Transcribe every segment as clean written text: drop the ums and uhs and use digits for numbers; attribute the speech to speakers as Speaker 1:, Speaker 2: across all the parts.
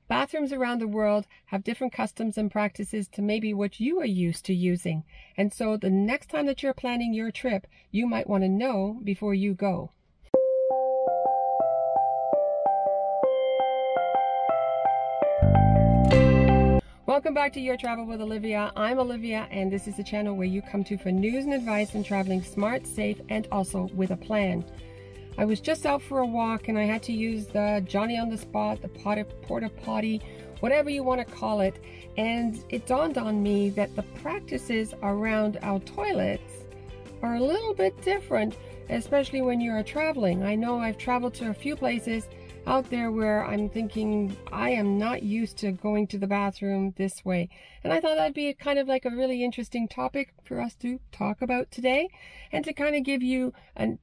Speaker 1: Bathrooms around the world have different customs and practices to maybe what you are used to using. And so the next time that you're planning your trip, you might want to know before you go. Welcome back to Your Travel with Olivia. I'm Olivia, and this is the channel where you come to for news and advice on traveling smart, safe, and also with a plan. I was just out for a walk and I had to use the Johnny on the spot, the porta-potty, whatever you want to call it. And it dawned on me that the practices around our toilets are a little bit different, especially when you're traveling. I know I've traveled to a few places out there where I'm thinking I am not used to going to the bathroom this way. And I thought that'd be kind of like a really interesting topic for us to talk about today, and to kind of give you an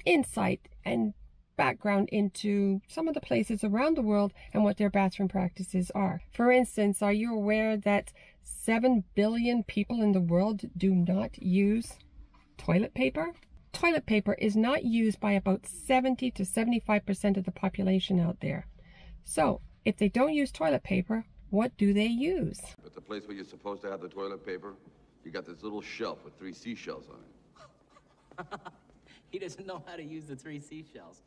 Speaker 1: insight and background into some of the places around the world and what their bathroom practices are. For instance, are you aware that 7 billion people in the world do not use toilet paper? Toilet paper is not used by about 70 to 75% of the population out there. So if they don't use toilet paper, what do they use?
Speaker 2: At the place where you're supposed to have the toilet paper, you got this little shelf with 3 seashells on it.
Speaker 3: He doesn't know how to use the 3 seashells.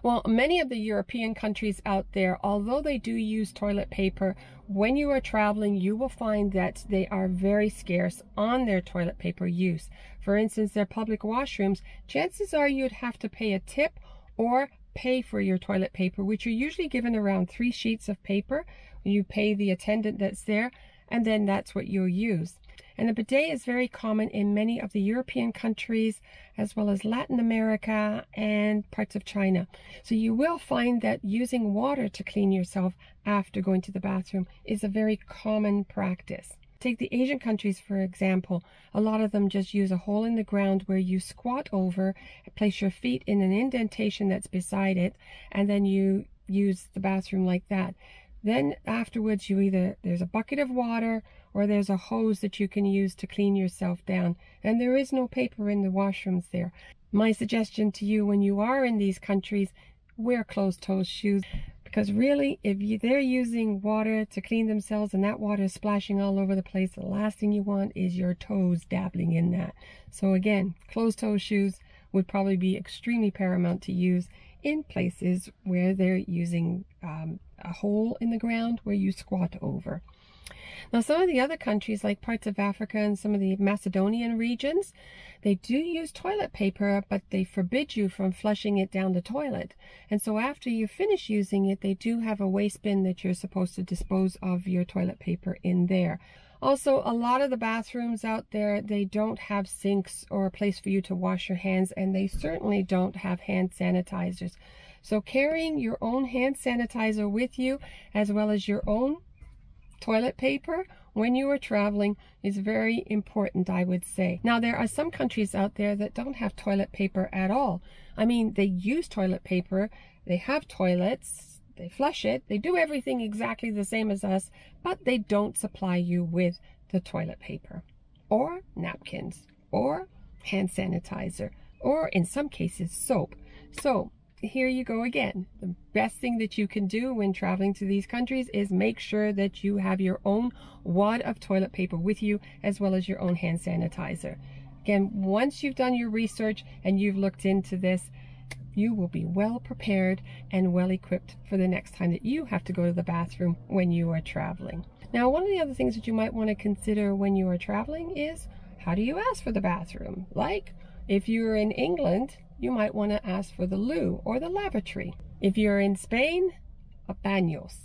Speaker 1: Well, many of the European countries out there, although they do use toilet paper, when you are traveling, you will find that they are very scarce on their toilet paper use. For instance, their public washrooms, chances are you'd have to pay a tip or pay for your toilet paper, which are usually given around 3 sheets of paper. You pay the attendant that's there, and then that's what you'll use. And a bidet is very common in many of the European countries, as well as Latin America and parts of China. So you will find that using water to clean yourself after going to the bathroom is a very common practice. Take the Asian countries, for example. A lot of them just use a hole in the ground where you squat over, place your feet in an indentation that's beside it, and then you use the bathroom like that. Then afterwards, there's a bucket of water or there's a hose that you can use to clean yourself down. And there is no paper in the washrooms there. My suggestion to you when you are in these countries, wear closed-toe shoes. Because really, if they're using water to clean themselves and that water is splashing all over the place, the last thing you want is your toes dabbling in that. So again, closed-toe shoes would probably be extremely paramount to use in places where they're using a hole in the ground where you squat over. Now, some of the other countries, like parts of Africa and some of the Macedonian regions, they do use toilet paper, but they forbid you from flushing it down the toilet. And so after you finish using it, they do have a waste bin that you're supposed to dispose of your toilet paper in there. Also, a lot of the bathrooms out there, they don't have sinks or a place for you to wash your hands, and they certainly don't have hand sanitizers. So carrying your own hand sanitizer with you, as well as your own toilet paper when you are traveling, is very important, I would say. Now, there are some countries out there that don't have toilet paper at all. I mean, they use toilet paper, they have toilets, they flush it, they do everything exactly the same as us, but they don't supply you with the toilet paper or napkins or hand sanitizer, or in some cases soap. So here you go again. The best thing that you can do when traveling to these countries is make sure that you have your own wad of toilet paper with you, as well as your own hand sanitizer. Again, once you've done your research and you've looked into this, you will be well prepared and well equipped for the next time that you have to go to the bathroom when you are traveling. Now, one of the other things that you might want to consider when you are traveling is, how do you ask for the bathroom? Like, if you're in England, you might want to ask for the loo or the lavatory. If you're in Spain, a baños.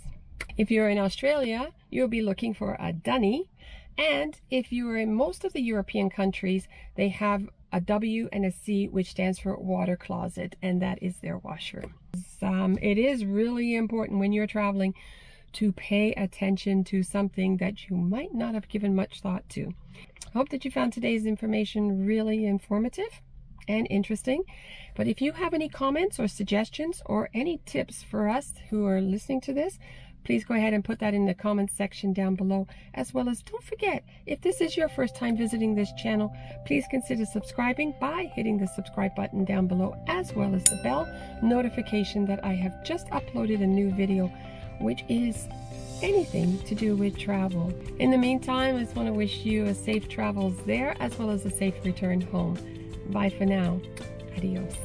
Speaker 1: If you're in Australia, you'll be looking for a dunny. And if you are in most of the European countries, they have a W and a C, which stands for water closet, and that is their washroom. It is really important when you're traveling to pay attention to something that you might not have given much thought to. I hope that you found today's information really informative and interesting. But if you have any comments or suggestions or any tips for us who are listening to this, Please go ahead and put that in the comments section down below, as well as don't forget, if this is your first time visiting this channel, please consider subscribing by hitting the subscribe button down below, as well as the bell notification that I have just uploaded a new video, which is anything to do with travel. In the meantime, I just want to wish you a safe travels there, as well as a safe return home. Bye for now. Adios.